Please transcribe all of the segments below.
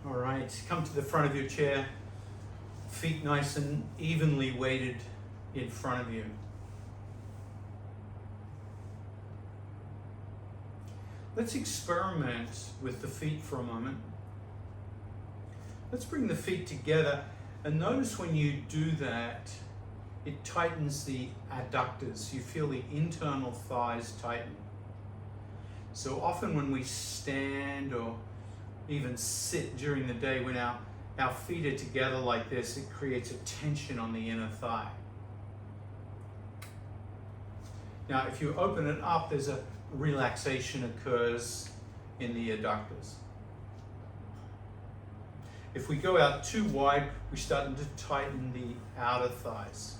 All right, come to the front of your chair, feet nice and evenly weighted in front of you. Let's experiment with the feet for a moment. Let's bring the feet together, and notice when you do that, it tightens the adductors. You feel the internal thighs tighten. So often when we stand or even sit during the day, when our feet are together like this, it creates a tension on the inner thigh. Now, if you open it up, there's a relaxation occurs in the adductors. If we go out too wide, we're starting to tighten the outer thighs.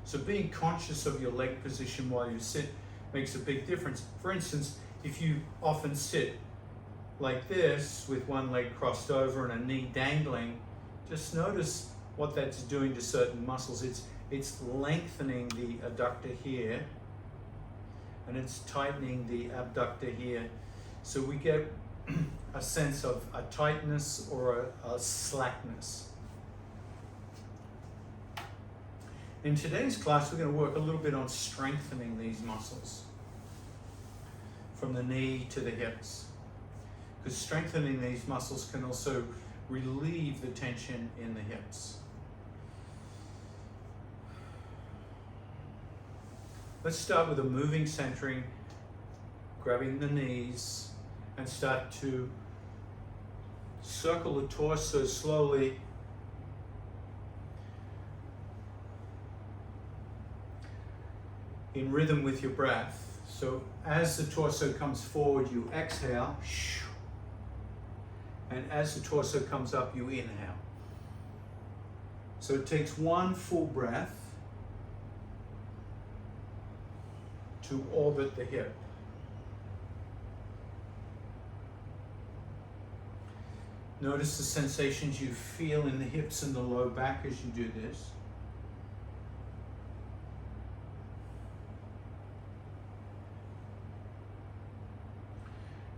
So being conscious of your leg position while you sit makes a big difference. For instance, if you often sit like this with one leg crossed over and a knee dangling, just notice what that's doing to certain muscles. It's lengthening the adductor here, and it's tightening the abductor here. So we get a sense of a tightness or a slackness. In today's class, we're going to work a little bit on strengthening these muscles from the knee to the hips, because strengthening these muscles can also relieve the tension in the hips. Let's start with a moving centering, grabbing the knees, and start to circle the torso slowly. In rhythm with your breath. So as the torso comes forward, you exhale, and as the torso comes up, you inhale. So it takes one full breath to orbit the hip. Notice the sensations you feel in the hips and the low back as you do this.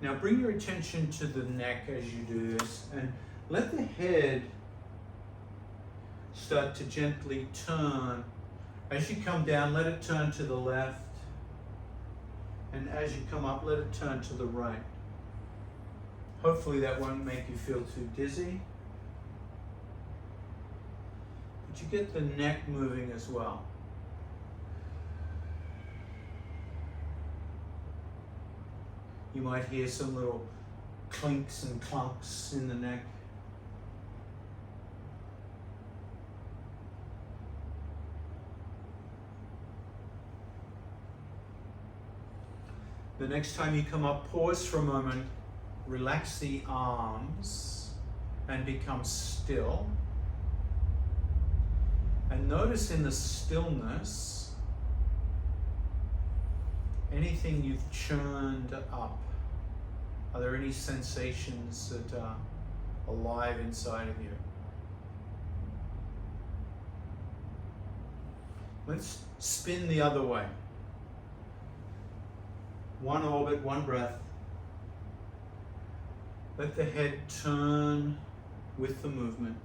Now bring your attention to the neck as you do this, and let the head start to gently turn. As you come down, let it turn to the left, and as you come up, let it turn to the right. Hopefully that won't make you feel too dizzy, but you get the neck moving as well. You might hear some little clinks and clunks in the neck. The next time you come up, pause for a moment, relax the arms, and become still. And notice in the stillness, anything you've churned up. Are there any sensations that are alive inside of you? Let's spin the other way. One orbit, one breath. Let the head turn with the movement.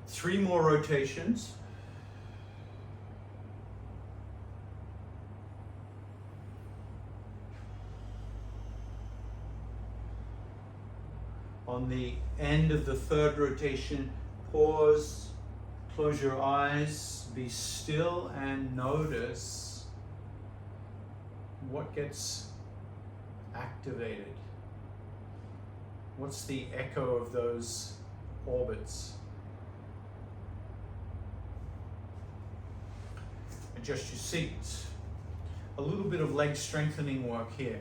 Three more rotations. On the end of the third rotation, pause, close your eyes, be still, and notice what gets activated. What's the echo of those orbits? Adjust your seat. A little bit of leg strengthening work here.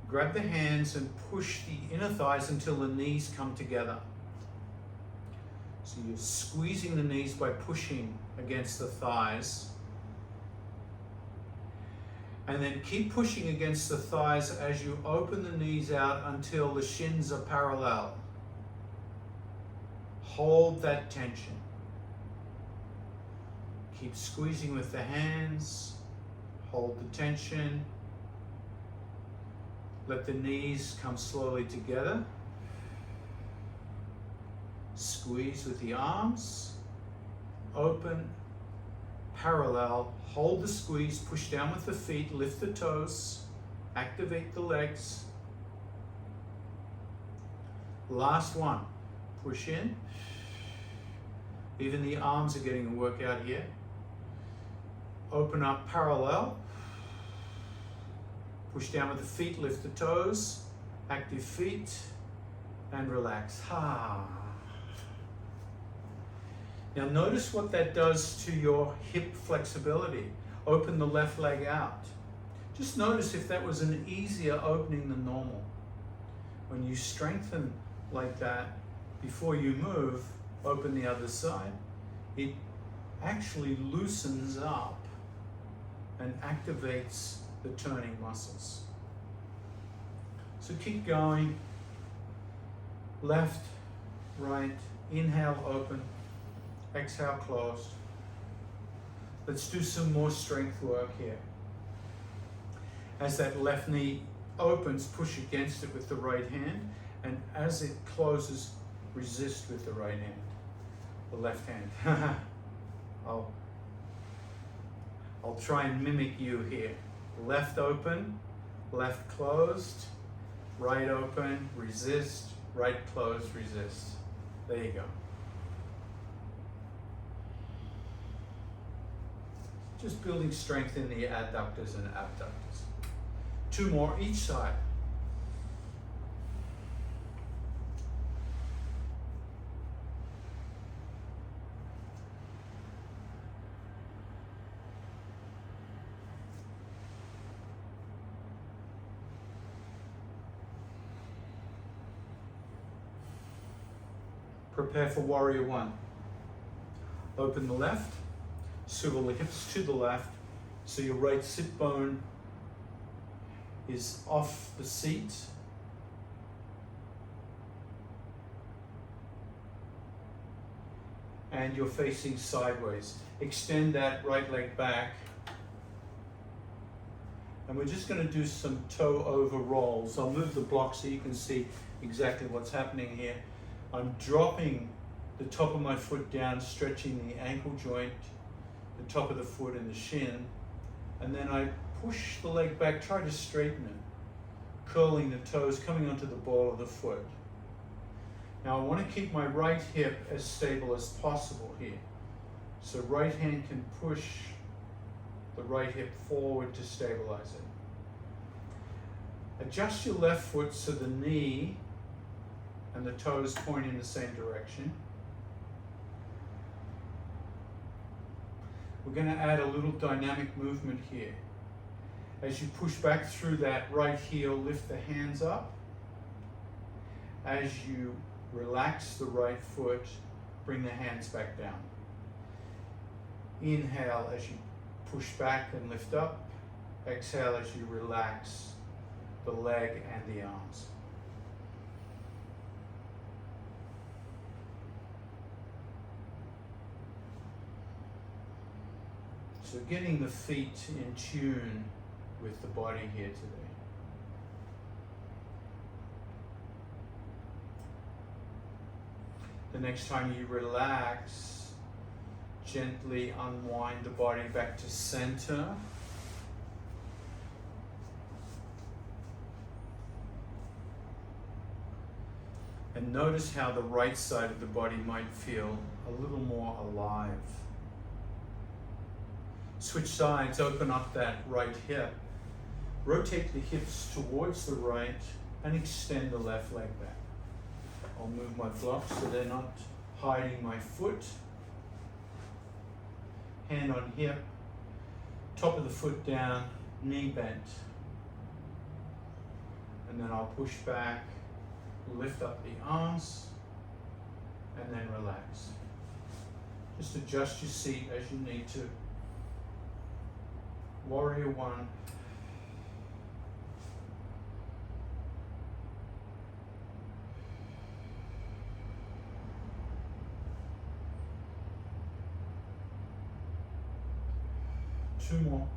Grab the hands and push the inner thighs until the knees come together. So you're squeezing the knees by pushing against the thighs. And then keep pushing against the thighs as you open the knees out until the shins are parallel. Hold that tension. Keep squeezing with the hands. Hold the tension. Let the knees come slowly together. Squeeze with the arms. Open, parallel. Hold the squeeze. Push down with the feet. Lift the toes. Activate the legs. Last one. Push in. Even the arms are getting a workout here. Open up parallel. Push down with the feet, lift the toes, active feet, and relax. Ha. Now notice what that does to your hip flexibility. Open the left leg out. Just notice if that was an easier opening than normal. When you strengthen like that, before you move, open the other side, it actually loosens up and activates the turning muscles. So keep going. Left, right, inhale, open, exhale, closed. Let's do some more strength work here. As that left knee opens, push against it with the right hand, and as it closes, resist with the right hand, the left hand. I'll try and mimic you here. Left open, left closed, right open, resist, right closed, resist. There you go. Just building strength in the adductors and abductors. 2 more each side. Prepare for warrior 1. Open the left, swivel the hips to the left, so your right sit bone is off the seat. And you're facing sideways. Extend that right leg back. And we're just going to do some toe over rolls. I'll move the block so you can see exactly what's happening here. I'm dropping the top of my foot down, stretching the ankle joint, the top of the foot and the shin, and then I push the leg back, try to straighten it, curling the toes, coming onto the ball of the foot. Now I want to keep my right hip as stable as possible here. So right hand can push the right hip forward to stabilize it. Adjust your left foot so the knee and the toes point in the same direction. We're going to add a little dynamic movement here. As you push back through that right heel, lift the hands up. As you relax the right foot, bring the hands back down. Inhale as you push back and lift up. Exhale as you relax the leg and the arms. So getting the feet in tune with the body here today. The next time you relax, gently unwind the body back to center. And notice how the right side of the body might feel a little more alive. Switch sides, open up that right hip. Rotate the hips towards the right and extend the left leg back. I'll move my blocks so they're not hiding my foot. Hand on hip, top of the foot down, knee bent. And then I'll push back, lift up the arms, and and then relax. Just adjust your seat as you need to. Warrior one. Two more.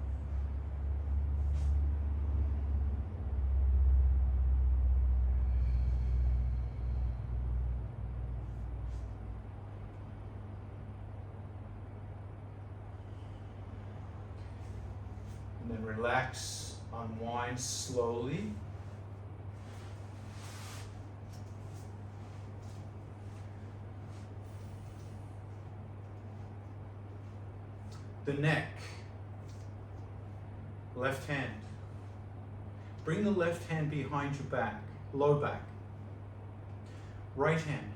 And then relax, unwind slowly. The neck. Left hand. Bring the left hand behind your back, low back. Right hand.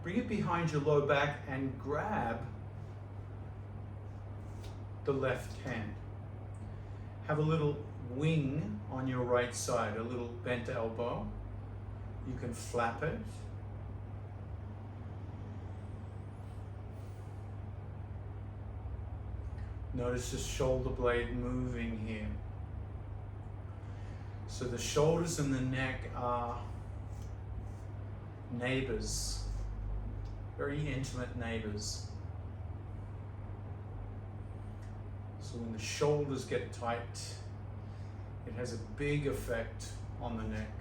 Bring it behind your low back and grab the left hand. Have a little wing on your right side, a little bent elbow. You can flap it. Notice the shoulder blade moving here. So the shoulders and the neck are neighbors, very intimate neighbors. So when the shoulders get tight, it has a big effect on the neck.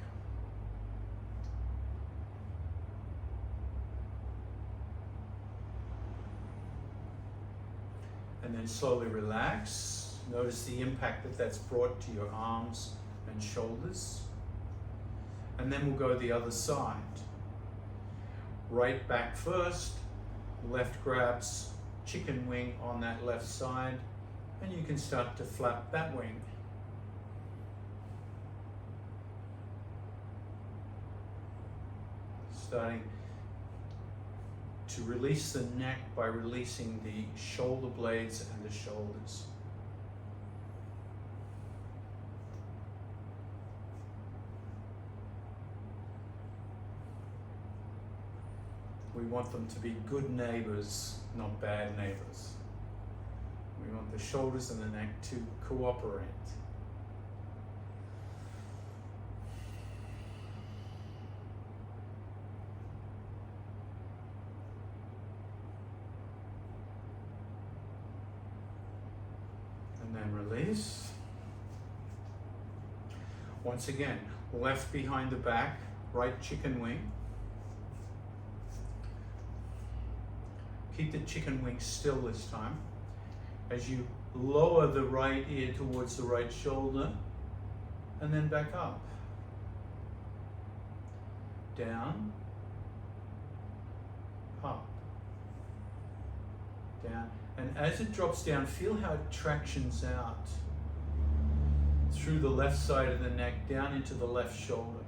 And then slowly relax. Notice the impact that that's brought to your arms and shoulders. And then we'll go the other side. Right back first, left grabs chicken wing on that left side, and you can start to flap that wing. Starting to release the neck by releasing the shoulder blades and the shoulders. We want them to be good neighbors, not bad neighbors. We want the shoulders and the neck to cooperate. And then release. Once again, left behind the back, right chicken wing. Keep the chicken wing still this time. As you lower the right ear towards the right shoulder, and then back up. Down, up, down. And as it drops down, feel how it tractions out through the left side of the neck, down into the left shoulder.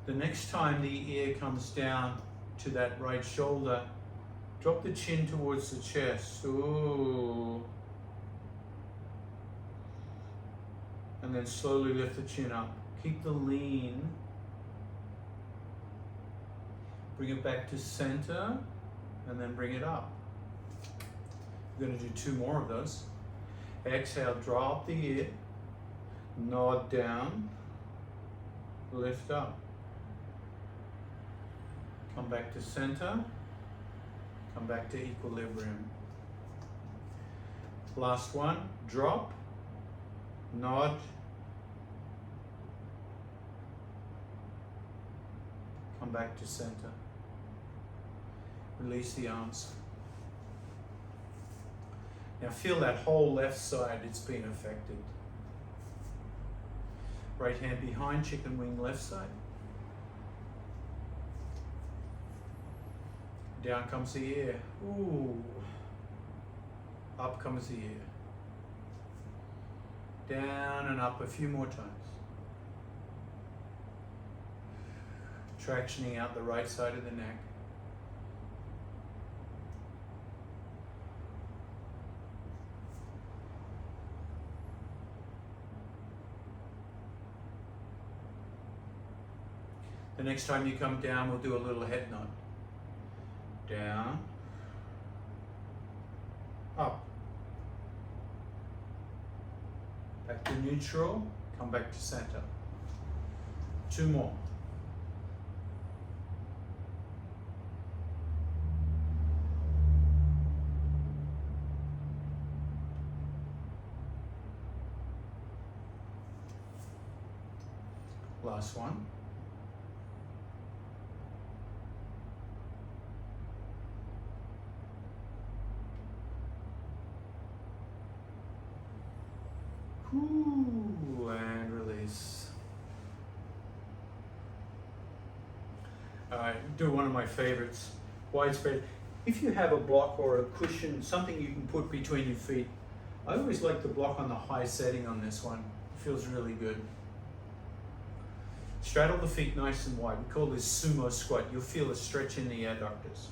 The next time the ear comes down to that right shoulder, drop the chin towards the chest. Ooh. And then slowly lift the chin up. Keep the lean. Bring it back to center, and then bring it up. We're going to do two more of those. Exhale, drop the ear, nod down, lift up. Come back to center, come back to equilibrium. Last one, drop, nod, come back to center. Release the arms. Now feel that whole left side, it's been affected. Right hand behind, chicken wing left side. Down comes the ear. Ooh. Up comes the ear. Down and up a few more times. Tractioning out the right side of the neck. The next time you come down, we'll do a little head nod. Down, up, back to neutral, come back to center. 2 more. Last one. Ooh, and release. All right, do one of my favorites, widespread. If you have a block or a cushion, something you can put between your feet, I always like the block on the high setting on this one. It feels really good. Straddle the feet nice and wide. We call this sumo squat. You'll feel a stretch in the adductors.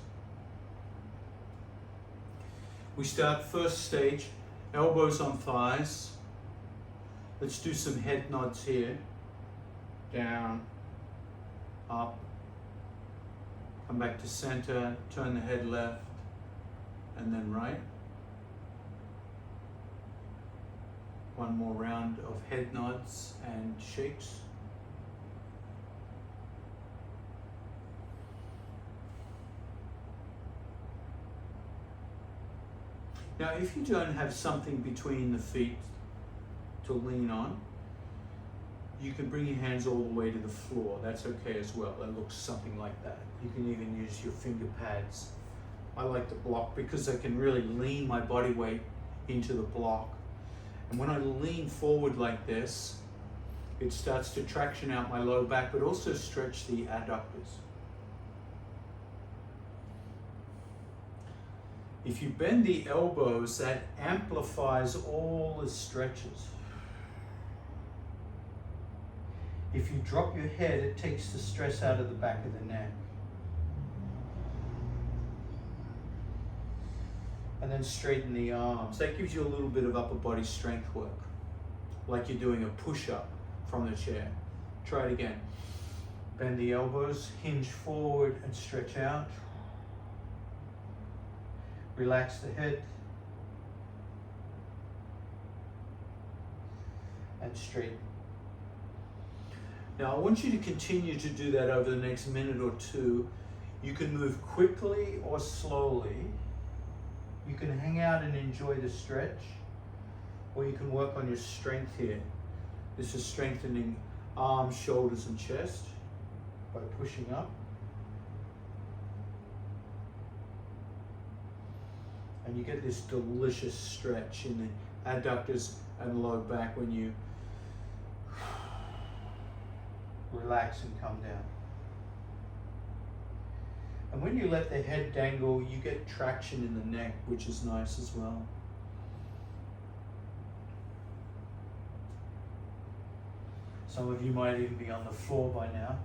We start first stage, elbows on thighs. Let's do some head nods here. Down, up, come back to center, turn the head left, and then right. One more round of head nods and shakes. Now, if you don't have something between the feet to lean on, you can bring your hands all the way to the floor. That's okay as well. That looks something like that. You can even use your finger pads. I like the block because I can really lean my body weight into the block. And when I lean forward like this, it starts to traction out my low back, but also stretch the adductors. If you bend the elbows, that amplifies all the stretches. If you drop your head, it takes the stress out of the back of the neck. And then straighten the arms. That gives you a little bit of upper body strength work, like you're doing a push-up from the chair. Try it again. Bend the elbows, hinge forward and stretch out. Relax the head and straighten. Now I want you to continue to do that over the next minute or two. You can move quickly or slowly. You can hang out and enjoy the stretch, or you can work on your strength here. This is strengthening arms, shoulders, and chest by pushing up. And you get this delicious stretch in the adductors and low back when you relax and come down. And when you let the head dangle, you get traction in the neck, which is nice as well. Some of you might even be on the floor by now.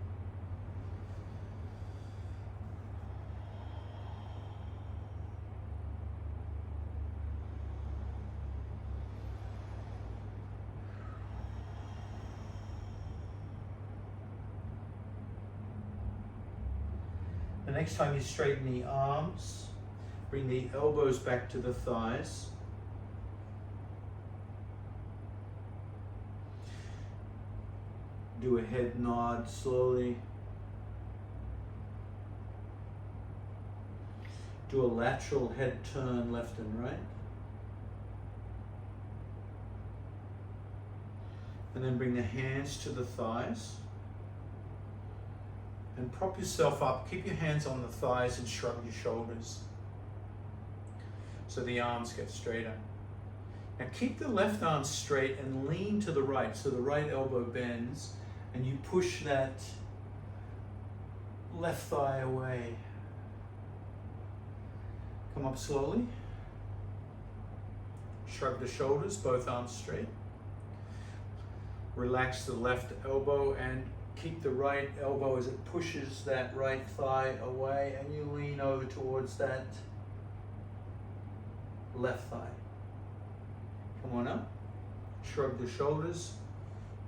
The next time you straighten the arms, bring the elbows back to the thighs. Do a head nod slowly. Do a lateral head turn left and right. And then bring the hands to the thighs. And prop yourself up. Keep your hands on the thighs and shrug your shoulders so the arms get straighter. Now keep the left arm straight and lean to the right so the right elbow bends and you push that left thigh away. Come up slowly. Shrug the shoulders, both arms straight. Relax the left elbow and keep the right elbow as it pushes that right thigh away, and you lean over towards that left thigh. Come on up. Shrug the shoulders.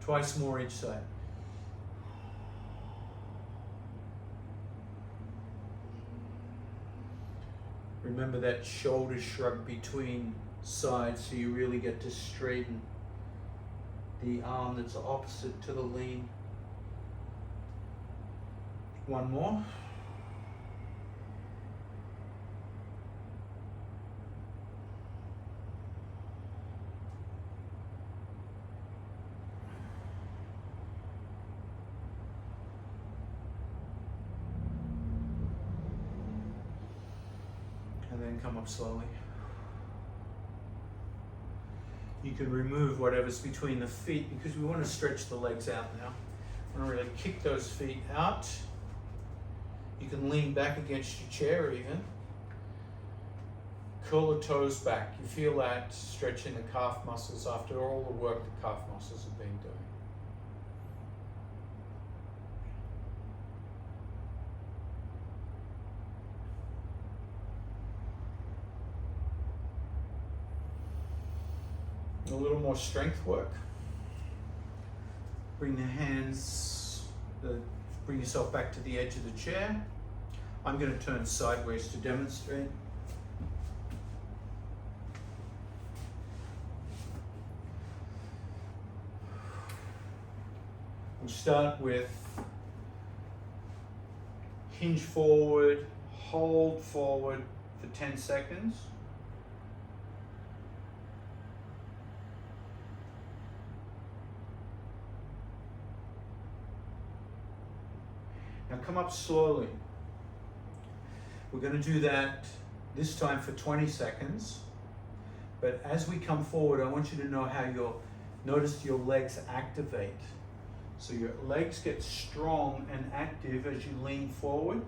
Twice more each side. Remember that shoulder shrug between sides so you really get to straighten the arm that's opposite to the lean. One more. And then come up slowly. You can remove whatever's between the feet because we want to stretch the legs out now. We want to really kick those feet out. You can lean back against your chair even. Curl the toes back. You feel that stretching the calf muscles after all the work the calf muscles have been doing. A little more strength work. Bring the hands, bring yourself back to the edge of the chair. I'm going to turn sideways to demonstrate. We'll start with hinge forward, hold forward for 10 seconds. Now come up slowly. We're going to do that this time for 20 seconds. But as we come forward, I want you to know how notice your legs activate. So your legs get strong and active as you lean forward.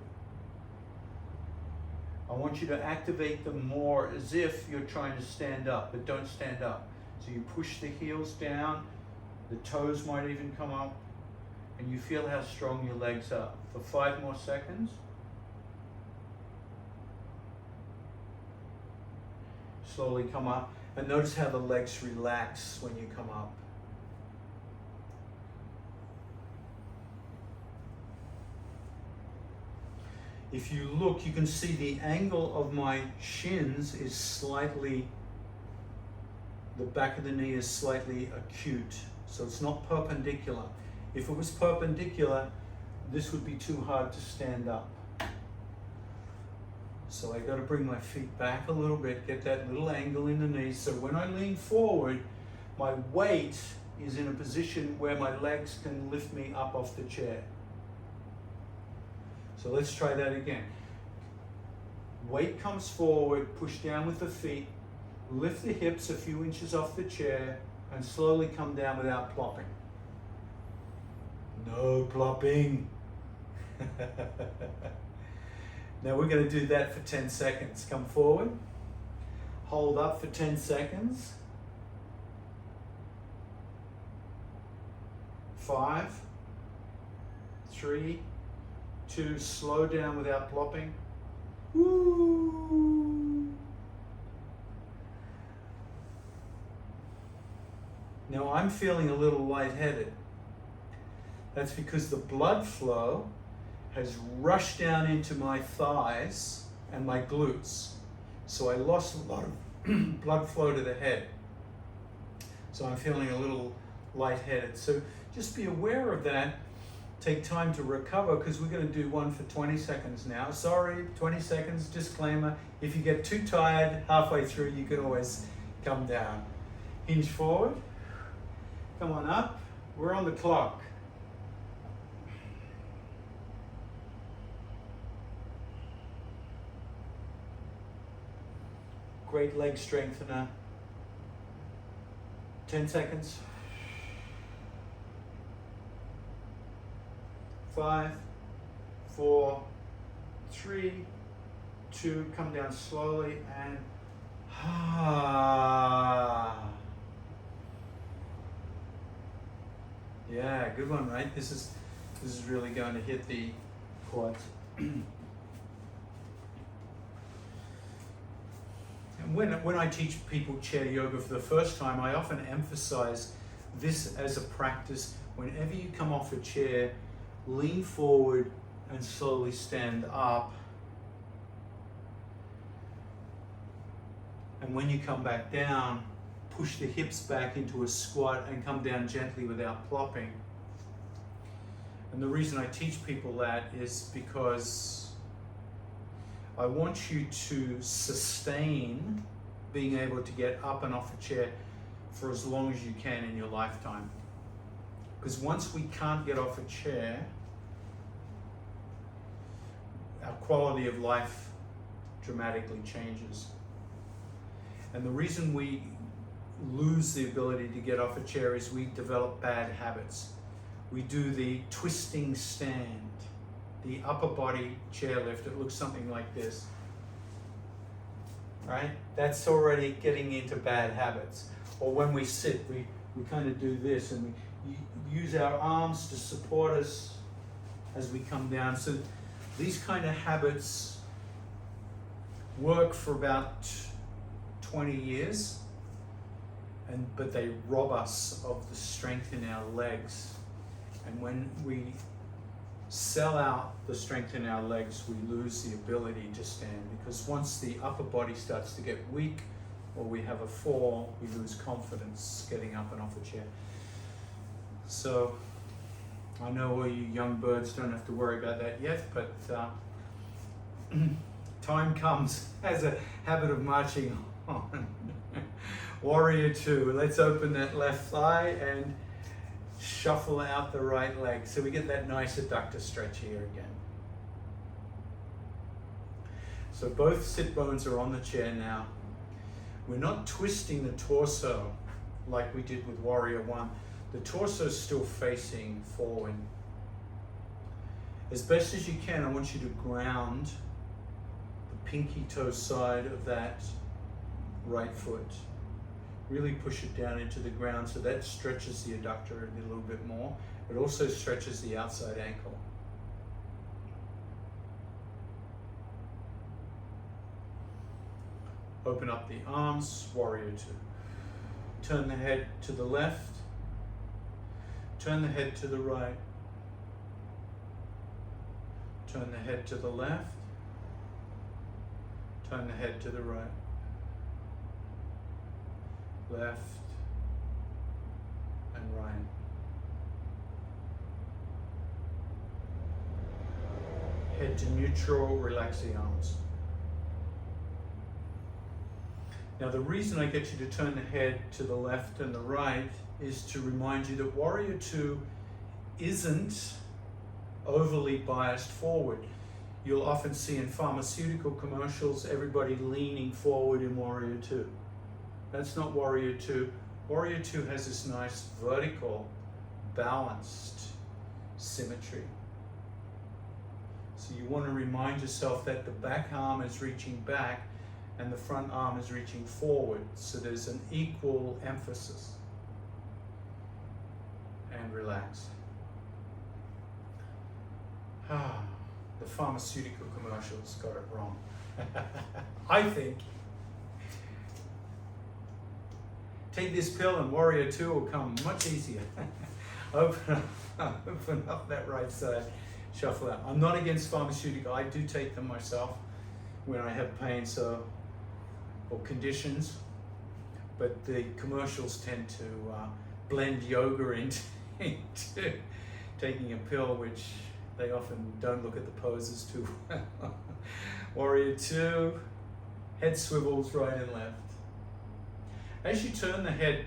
I want you to activate them more as if you're trying to stand up, but don't stand up. So you push the heels down, the toes might even come up, and you feel how strong your legs are. For 5 more seconds. Slowly come up, and notice how the legs relax when you come up. If you look, you can see the angle of my shins is slightly, the back of the knee is slightly acute, so it's not perpendicular. If it was perpendicular, this would be too hard to stand up. So I got to bring my feet back a little bit, get that little angle in the knees, so when I lean forward, my weight is in a position where my legs can lift me up off the chair. So let's try that again. Weight comes forward, push down with the feet, lift the hips a few inches off the chair, and slowly come down without plopping. No plopping. Now we're going to do that for 10 seconds. Come forward, hold up for 10 seconds. 5, 3, 2, slow down without plopping. Woo. Now I'm feeling a little lightheaded. That's because the blood flow has rushed down into my thighs and my glutes. So I lost a lot of blood flow to the head. So I'm feeling a little lightheaded. So just be aware of that. Take time to recover because we're going to do one for 20 seconds now. Sorry, 20 seconds, disclaimer. If you get too tired halfway through, you can always come down. Hinge forward. Come on up. We're on the clock. Great leg strengthener. 10 seconds. 5, 4, 3, 2, come down slowly and yeah, good one, right? This is really going to hit the quads. And when I teach people chair yoga for the first time, I often emphasize this as a practice. Whenever you come off a chair, lean forward and slowly stand up. And when you come back down, push the hips back into a squat and come down gently without plopping. And the reason I teach people that is because I want you to sustain being able to get up and off a chair for as long as you can in your lifetime. Because once we can't get off a chair, our quality of life dramatically changes. And the reason we lose the ability to get off a chair is we develop bad habits. We do the twisting stand, the upper body chairlift. It looks something like this, right? That's already getting into bad habits. Or when we sit, we kind of do this, and we use our arms to support us as we come down. So these kind of habits work for about 20 years, but they rob us of the strength in our legs. And when we sell out the strength in our legs, we lose the ability to stand, because once the upper body starts to get weak or we have a fall, we lose confidence getting up and off a chair. So I know all you young birds don't have to worry about that yet, but time comes as a habit of marching on. Warrior two. Let's open that left thigh and shuffle out the right leg. So we get that nice adductor stretch here again. So both sit bones are on the chair now. We're not twisting the torso like we did with Warrior one. The torso is still facing forward. As best as you can, I want you to ground the pinky toe side of that right foot. Really push it down into the ground so that stretches the adductor a little bit more. It also stretches the outside ankle. Open up the arms, Warrior two. Turn the head to the left. Turn the head to the right. Turn the head to the left. Turn the head to the right. Left and right. Head to neutral, relax the arms. Now the reason I get you to turn the head to the left and the right is to remind you that Warrior two isn't overly biased forward. You'll often see in pharmaceutical commercials everybody leaning forward in Warrior two. That's not Warrior two. Warrior two has this nice vertical, balanced symmetry. So you want to remind yourself that the back arm is reaching back and the front arm is reaching forward. So there's an equal emphasis. And relax. The pharmaceutical commercials got it wrong. I think. Take this pill and Warrior two will come much easier. Open up that right side, shuffle out. I'm not against pharmaceutical. I do take them myself when I have pain or conditions, but the commercials tend to blend yoga into taking a pill, which they often don't look at the poses too well. Warrior two, head swivels right and left. As you turn the head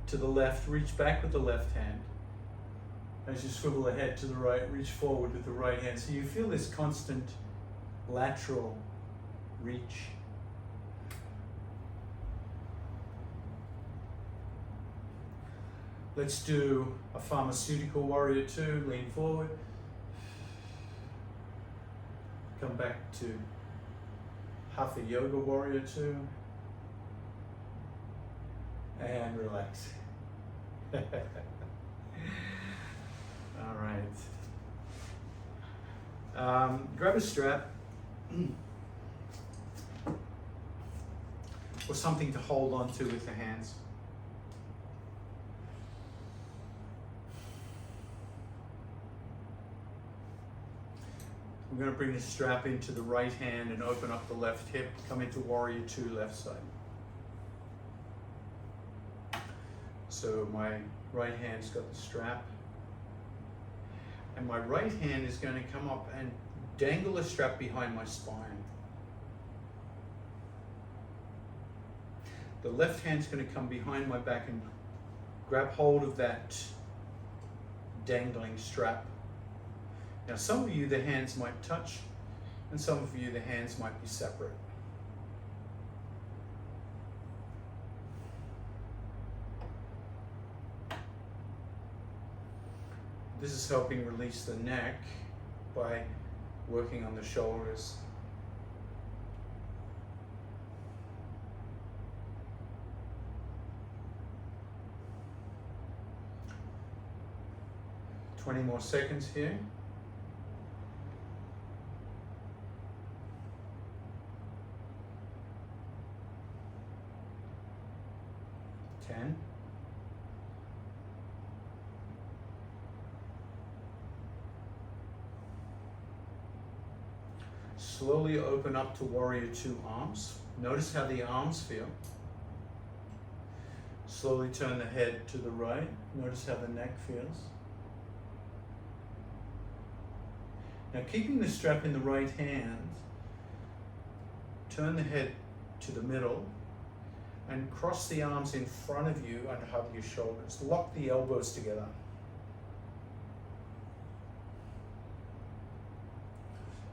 to the left, reach back with the left hand. As you swivel the head to the right, reach forward with the right hand. So you feel this constant lateral reach. Let's do a pharmaceutical Warrior two. Lean forward. Come back to Hatha Yoga Warrior two. And relax. All right. Grab a strap or something to hold on to with the hands. I'm going to bring the strap into the right hand and open up the left hip. Come into Warrior two, left side. So my right hand's got the strap, and my right hand is going to come up and dangle the strap behind my spine. The left hand's going to come behind my back and grab hold of that dangling strap. Now some of you, the hands might touch, and some of you, the hands might be separate. This is helping release the neck by working on the shoulders. Twenty more seconds here. 10. Slowly open up to Warrior Two arms. Notice how the arms feel. Slowly turn the head to the right. Notice how the neck feels. Now, keeping the strap in the right hand, turn the head to the middle and cross the arms in front of you and hug your shoulders. Lock the elbows together.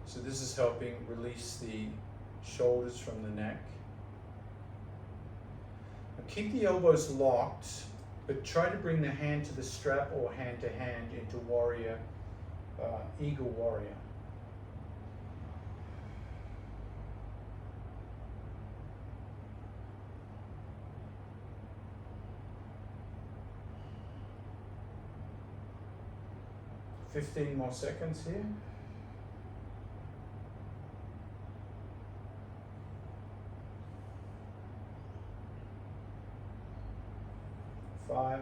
So this is helping release the shoulders from the neck. Now keep the elbows locked, but try to bring the hand to the strap or hand to hand into Warrior, Eagle Warrior. Fifteen more seconds here. 5.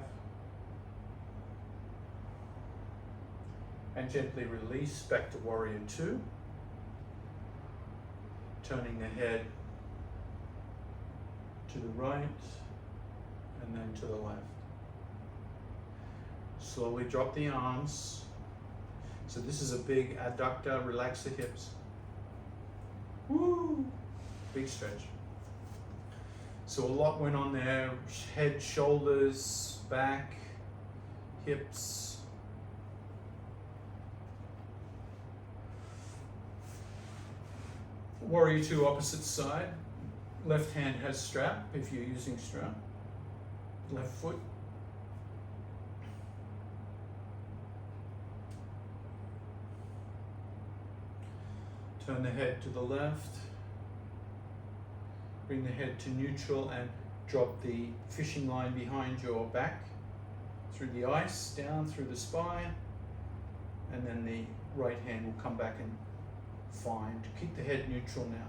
And gently release back to Warrior Two. Turning the head to the right and then to the left. Slowly drop the arms. So this is a big adductor, relax the hips. Woo! Big stretch. So a lot went on there, head, shoulders, back, hips. Warrior Two, opposite side. Left hand has strap if you're using strap. Left foot. Turn the head to the left. Bring the head to neutral and drop the fishing line behind your back, through the ice, down through the spine, and then the right hand will come back and find. Keep the head neutral now.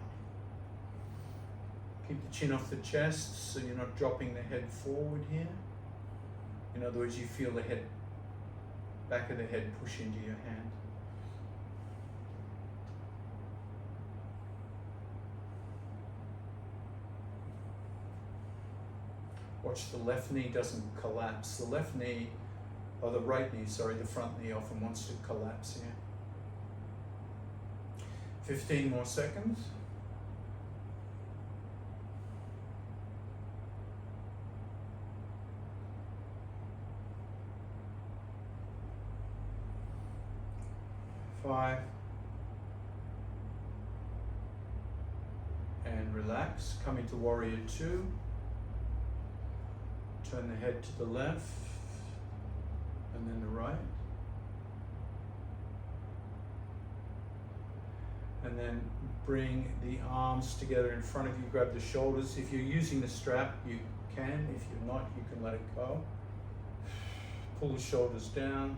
Keep the chin off the chest so you're not dropping the head forward here. In other words, you feel the head, back of the head push into your hand. Watch the left knee doesn't collapse. The left knee, or the right knee, sorry, the front knee often wants to collapse here. 15 more seconds. 5. And relax. Come into Warrior Two. Turn the head to the left and then the right. And then bring the arms together in front of you, grab the shoulders. If you're using the strap, you can. If you're not, you can let it go. Pull the shoulders down.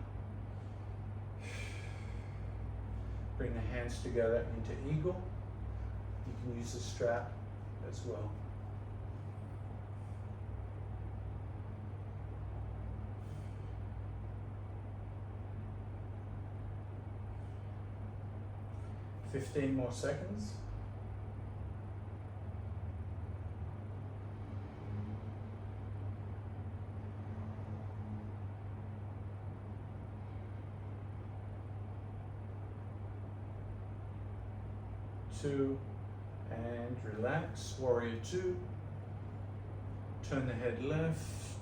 Bring the hands together into Eagle. You can use the strap as well. Fifteen more seconds. 2, and relax, warrior 2. Turn the head left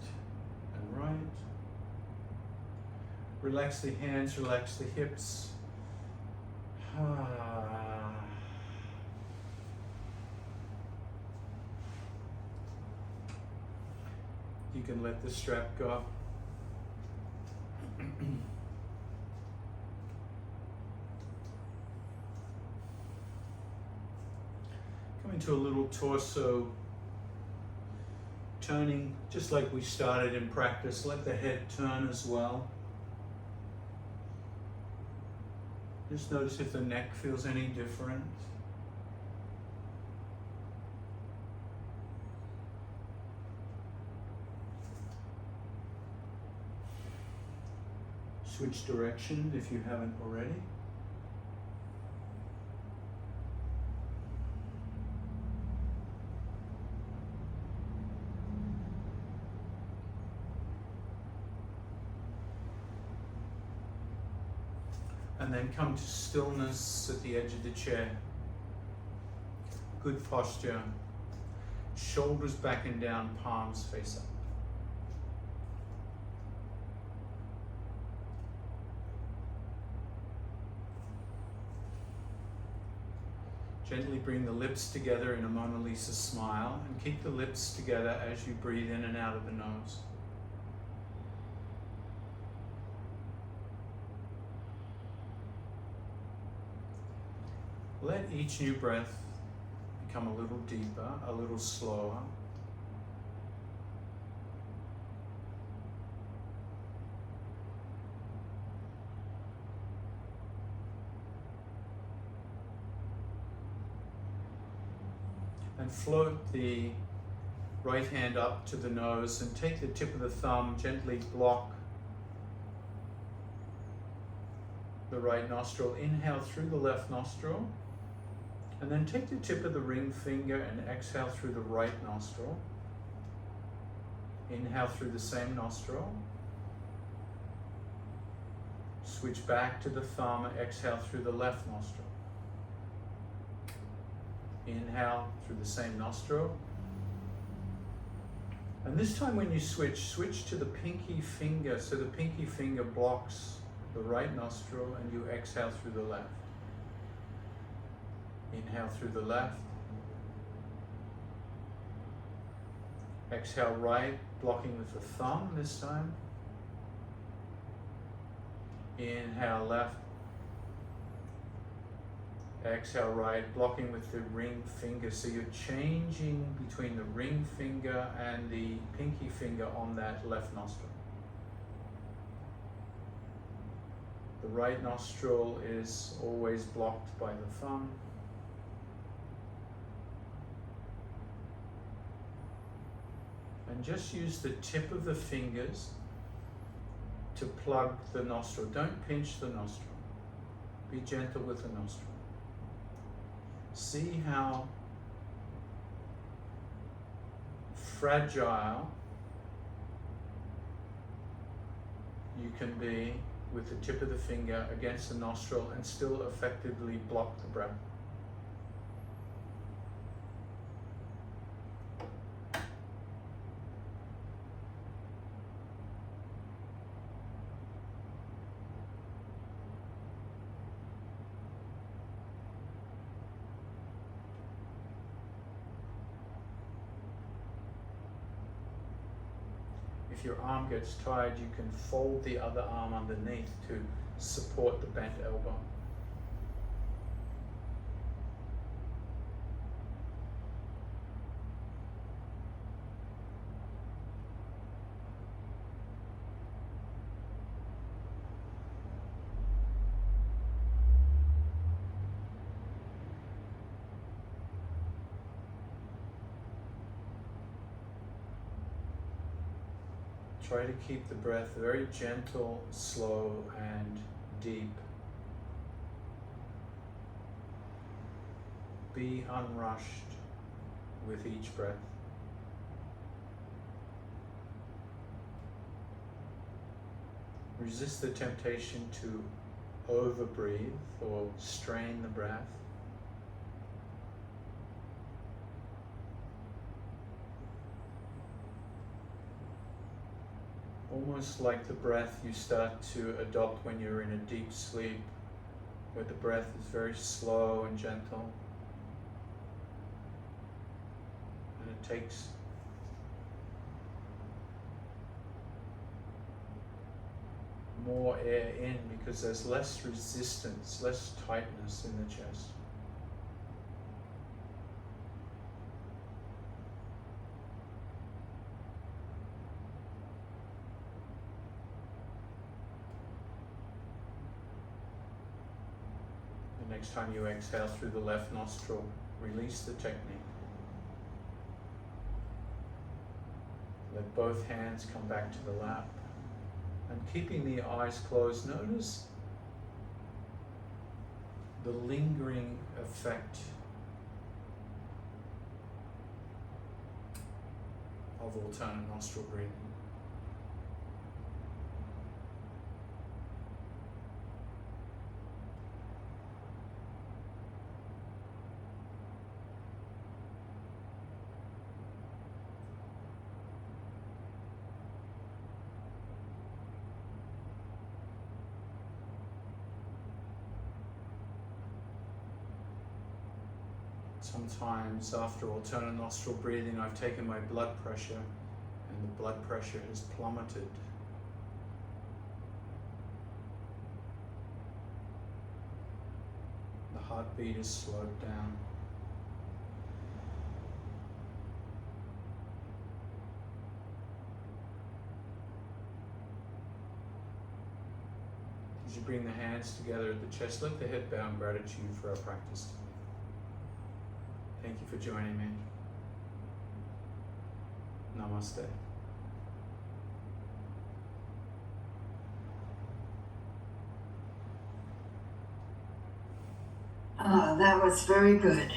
and right. Relax the hands, relax the hips. You can let the strap go. Come into a little torso turning, just like we started in practice. Let the head turn as well. Just notice if the neck feels any different. Switch direction if you haven't already. And then come to stillness at the edge of the chair. Good posture. Shoulders back and down, palms face up. Gently bring the lips together in a Mona Lisa smile and keep the lips together as you breathe in and out of the nose. Let each new breath become a little deeper, a little slower. And float the right hand up to the nose and take the tip of the thumb, gently block the right nostril. Inhale through the left nostril. And then take the tip of the ring finger and exhale through the right nostril. Inhale through the same nostril. Switch back to the thumb, exhale through the left nostril. Inhale through the same nostril. And this time when you switch to the pinky finger, so the pinky finger blocks the right nostril and you exhale through the left. Inhale through the left. Exhale right, blocking with the thumb this time. Inhale left. Exhale right, blocking with the ring finger. So you're changing between the ring finger and the pinky finger on that left nostril. The right nostril is always blocked by the thumb. And just use the tip of the fingers to plug the nostril. Don't pinch the nostril. Be gentle with the nostril. See how fragile you can be with the tip of the finger against the nostril and still effectively block the breath. If your arm gets tired, you can fold the other arm underneath to support the bent elbow. Try to keep the breath very gentle, slow, and deep. Be unrushed with each breath. Resist the temptation to overbreathe or strain the breath. almost like the breath you start to adopt when you're in a deep sleep, where the breath is very slow and gentle. And it takes more air in because there's less resistance, less tightness in the chest. The next time you exhale through the left nostril, release the technique. Let both hands come back to the lap. And keeping the eyes closed, notice the lingering effect of alternate nostril breathing. Sometimes after alternate nostril breathing, I've taken my blood pressure and the blood pressure has plummeted. The heartbeat is slowed down. As you bring the hands together at the chest, let the head bow in gratitude for our practice today. Thank you for joining me. Namaste. That was very good.